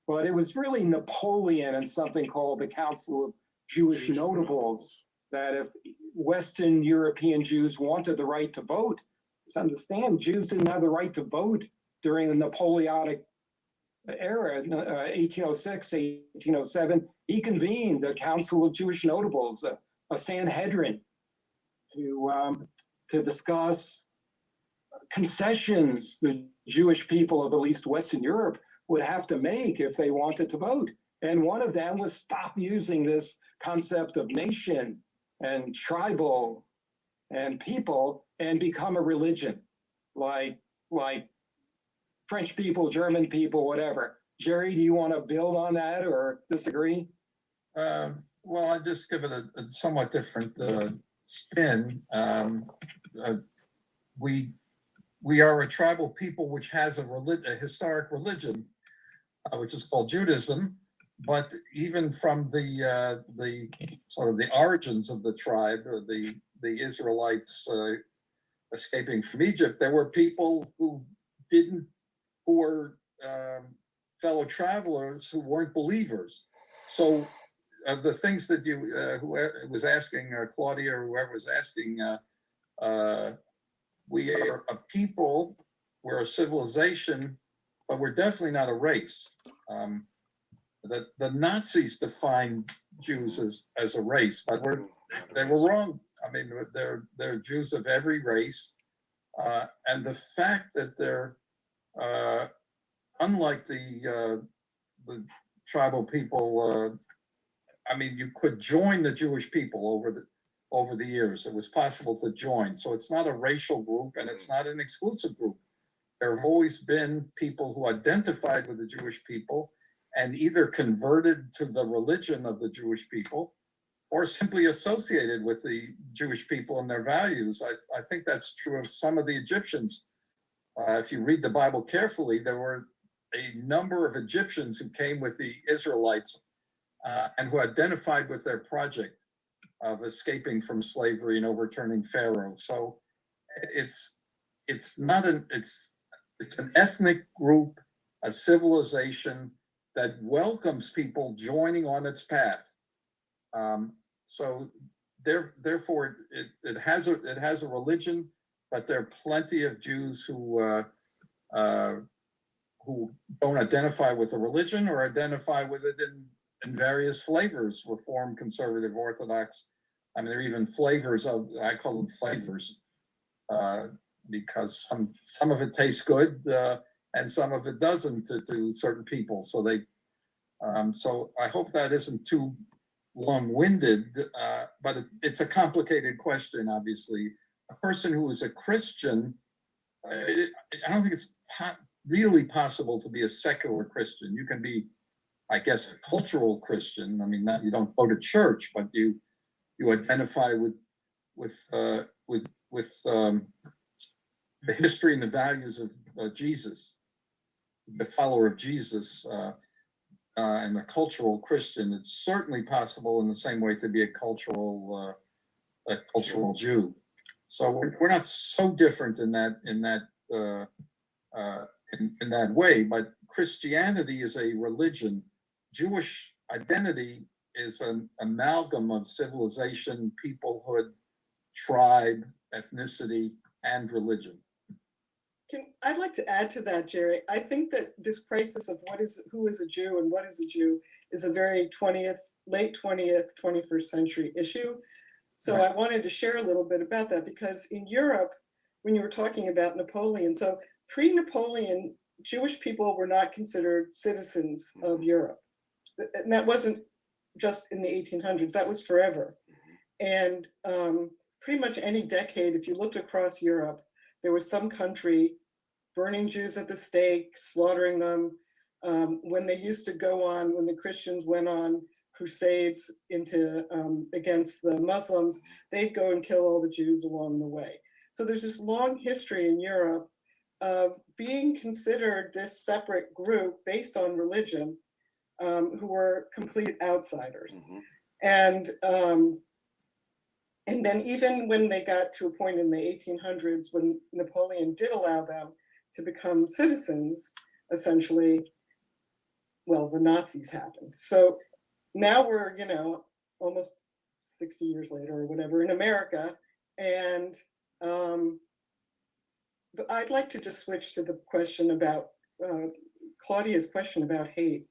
but it was really Napoleon and something called the Council of Jewish Notables, that if Western European Jews wanted the right to vote, to understand Jews didn't have the right to vote during the Napoleonic era, 1806, 1807, he convened the Council of Jewish Notables, a Sanhedrin, to discuss concessions the Jewish people of at least Western Europe would have to make if they wanted to vote. And one of them was stop using this concept of nation and tribal and people and become a religion, like French people, German people, whatever. Jerry, do you want to build on that or disagree? Well, I just give it a somewhat different spin. We are a tribal people which has a historic religion, which is called Judaism. But even from the sort of the origins of the tribe, the Israelites escaping from Egypt, there were people who were fellow travelers who weren't believers. So the things that whoever was asking, Claudia or whoever was asking, we are a people, we're a civilization, but we're definitely not a race. The Nazis defined Jews as a race, but they were wrong. I mean, they're Jews of every race, and the fact that they're unlike the tribal people. I mean, you could join the Jewish people over the years. It was possible to join, so it's not a racial group and it's not an exclusive group. There have always been people who identified with the Jewish people and either converted to the religion of the Jewish people or simply associated with the Jewish people and their values. I think that's true of some of the Egyptians. If you read the Bible carefully, there were a number of Egyptians who came with the Israelites and who identified with their project of escaping from slavery and overturning Pharaoh. So it's an ethnic group, a civilization that welcomes people joining on its path. So therefore, it has a religion, but there are plenty of Jews who don't identify with the religion or identify with it in various flavors: Reform, Conservative, Orthodox. I mean, there are even flavors of, I call them flavors, because some of it tastes good and some of it doesn't to certain people. So so I hope that isn't too long-winded, but it's a complicated question, obviously. A person who is a Christian, I don't think it's really possible to be a secular Christian. You can be, I guess, a cultural Christian. I mean, you don't go to church, but you identify with the history and the values of Jesus, the follower of Jesus, and a cultural Christian, it's certainly possible in the same way to be a cultural Jew. So we're not so different in that way. But Christianity is a religion. Jewish identity is an amalgam of civilization, peoplehood, tribe, ethnicity, and religion. I'd like to add to that, Jerry. I think that this crisis of who is a Jew and what is a Jew is a very late 20th, 21st century issue. So Right. I wanted to share a little bit about that, because in Europe, when you were talking about Napoleon, so pre-Napoleon, Jewish people were not considered citizens of Europe. And that wasn't just in the 1800s, that was forever. And pretty much any decade, if you looked across Europe, there was some country burning Jews at the stake, slaughtering them. When the Christians went on crusades against the Muslims, they'd go and kill all the Jews along the way. So there's this long history in Europe of being considered this separate group based on religion, who were complete outsiders. And then even when they got to a point in the 1800s when Napoleon did allow them to become citizens, essentially, well, the Nazis happened. So now we're, almost 60 years later or whatever in America. And but I'd like to just switch to the question about Claudia's question about hate.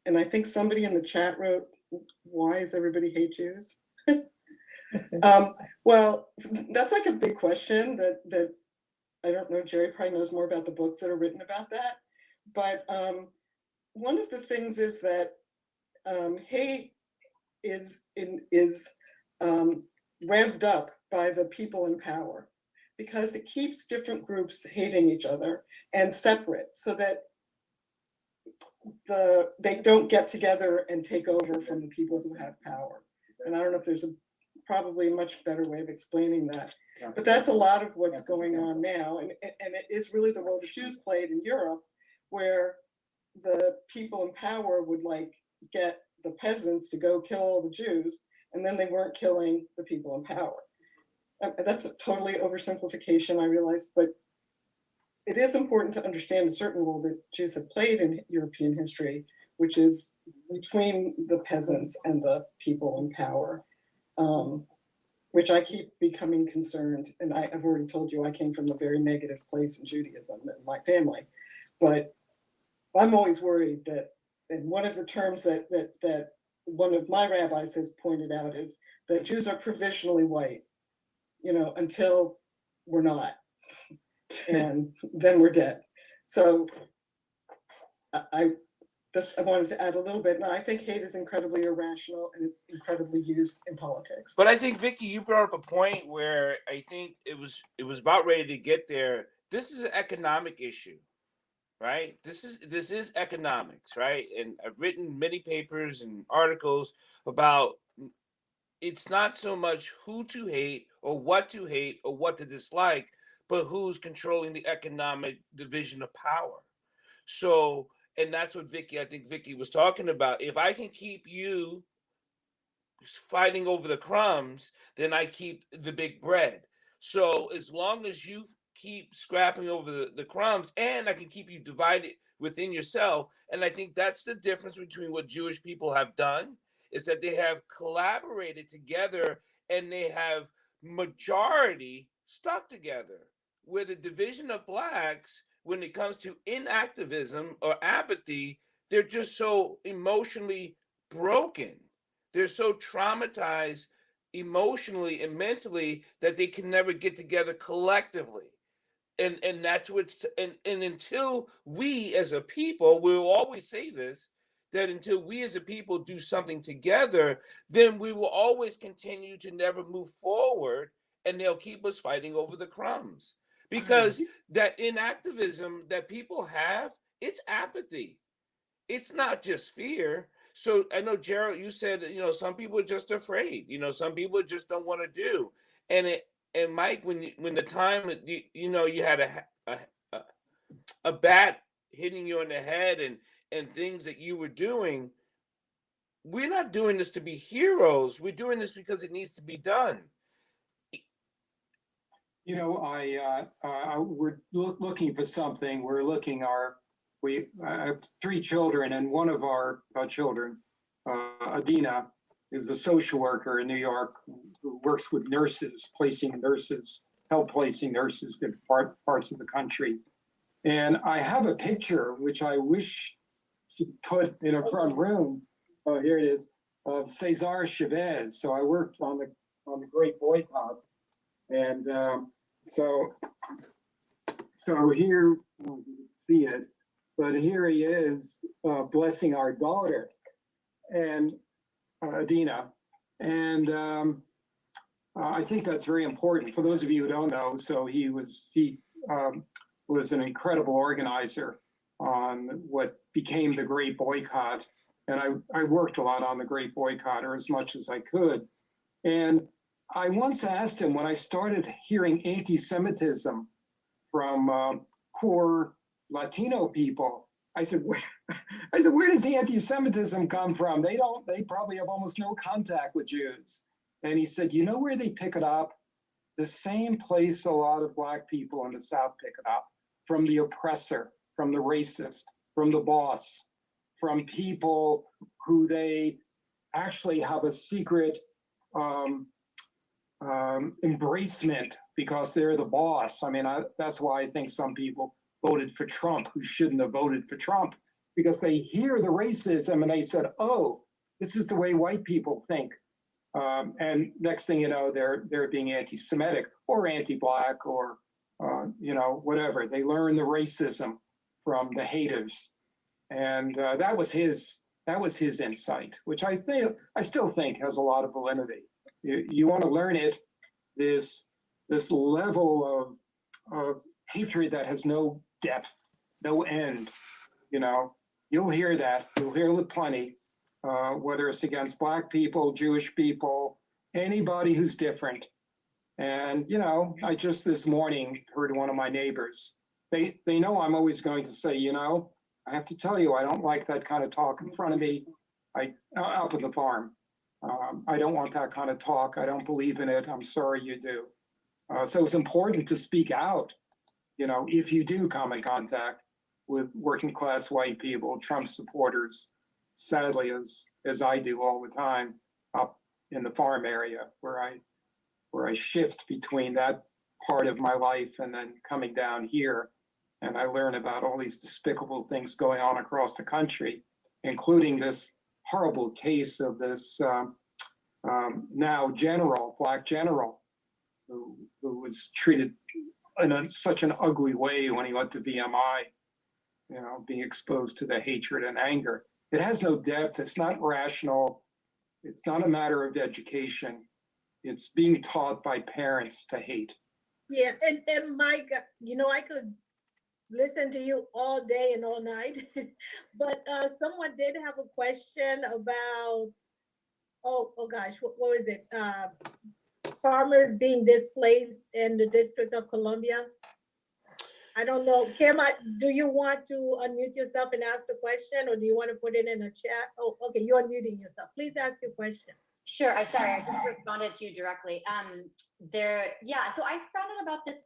And I think somebody in the chat wrote, why does everybody hate Jews? Well, that's like a big question that I don't know, Jerry probably knows more about the books that are written about that. But one of the things is that hate is revved up by the people in power, because it keeps different groups hating each other and separate, so that they don't get together and take over from the people who have power. And I don't know if there's probably a much better way of explaining that, but that's a lot of what's going on now. And it is really the role the Jews played in Europe, where the people in power would get the peasants to go kill all the Jews, and then they weren't killing the people in power. That's a totally oversimplification, I realize, but it is important to understand a certain role that Jews have played in European history, which is between the peasants and the people in power, which I keep becoming concerned. And I've already told you I came from a very negative place in Judaism in my family, but I'm always worried that, and one of the terms that one of my rabbis has pointed out is that Jews are provisionally white, until we're not, and then we're dead. So I wanted to add a little bit, and I think hate is incredibly irrational and it's incredibly used in politics. But I think, Vicky, you brought up a point where I think it was about ready to get there. This is an economic issue, right? This is economics, right? And I've written many papers and articles about it's not so much who to hate or what to dislike, but who's controlling the economic division of power. So, and that's what I think Vicky was talking about. If I can keep you fighting over the crumbs, then I keep the big bread. So as long as you keep scrapping over the crumbs, and I can keep you divided within yourself. And I think that's the difference between what Jewish people have done, is that they have collaborated together and they have majority stuck together. Where the division of blacks, when it comes to inactivism or apathy, they're just so emotionally broken. They're so traumatized emotionally and mentally that they can never get together collectively. And that's what's and until we as a people, we'll always say this, that until we as a people do something together, then we will always continue to never move forward, and they'll keep us fighting over the crumbs. Because that inactivism that people have, it's apathy. It's not just fear. So I know, Gerald, you said, some people are just afraid, some people just don't want to do. And And Mike, when the time that you had a bat hitting you in the head and things that you were doing, we're not doing this to be heroes. We're doing this because it needs to be done. You know, we're looking for something. We have 3 children, and one of our children, Adina, is a social worker in New York who works with nurses, help placing nurses in parts of the country. And I have a picture, which I wish she'd put in a front room. Oh, here it is, of Cesar Chavez. So I worked on the Great Boycott. And so here, you can see it, but here he is blessing our daughter, and Adina. And I think that's very important for those of you who don't know. So he was an incredible organizer on what became the Great Boycott. And I worked a lot on the Great Boycott, or as much as I could. And I once asked him, when I started hearing anti-Semitism from poor Latino people, I said, where does the anti-Semitism come from? They probably have almost no contact with Jews. And he said, you know where they pick it up? The same place a lot of Black people in the South pick it up, from the oppressor, from the racist, from the boss, from people who they actually have a secret embracement because they're the boss. I mean, that's why I think some people voted for Trump who shouldn't have voted for Trump, because they hear the racism and they said, oh, this is the way white people think. And next thing you know, they're being anti-Semitic or anti-Black or, whatever. They learn the racism from the haters. And that was his insight, which I still think has a lot of validity. You want to learn it, this level of hatred that has no depth, no end. You'll hear that. You'll hear it plenty, whether it's against Black people, Jewish people, anybody who's different. And, I just this morning heard one of my neighbors. They know I'm always going to say, I have to tell you, I don't like that kind of talk in front of me. Up at the farm. I don't want that kind of talk. I don't believe in it. I'm sorry you do. So it's important to speak out, if you do come in contact with working class white people, Trump supporters, sadly, as I do all the time up in the farm area where I shift between that part of my life and then coming down here. And I learn about all these despicable things going on across the country, including this horrible case of this now Black general, who was treated in such an ugly way when he went to VMI, being exposed to the hatred and anger. It has no depth. It's not rational. It's not a matter of education. It's being taught by parents to hate. Yeah, and Mike, I could listen to you all day and all night, but someone did have a question about, oh gosh, what was it? Farmers being displaced in the District of Columbia. I don't know. Kim, do you want to unmute yourself and ask the question, or do you want to put it in a chat? Oh, okay, you're unmuting yourself. Please ask your question. Sure. I'm sorry. I just responded to you directly. So I found out about this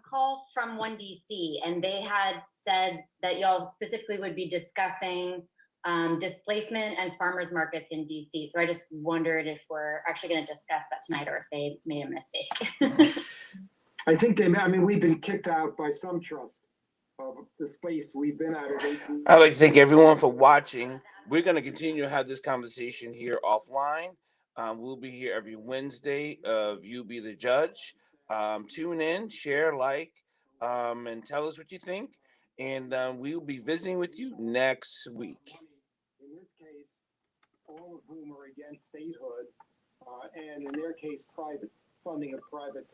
call from One DC, and they had said that y'all specifically would be discussing displacement and farmers markets in DC. So I just wondered if we're actually going to discuss that tonight, or if they made a mistake. I think we've been kicked out by some trust of the space we've been at. I'd like to thank everyone for watching. We're going to continue to have this conversation here offline. We'll be here every Wednesday of You Be the Judge. Tune in, share, and tell us what you think. And we will be visiting with you next week. In this case, all of whom are against statehood, and in their case, private funding of private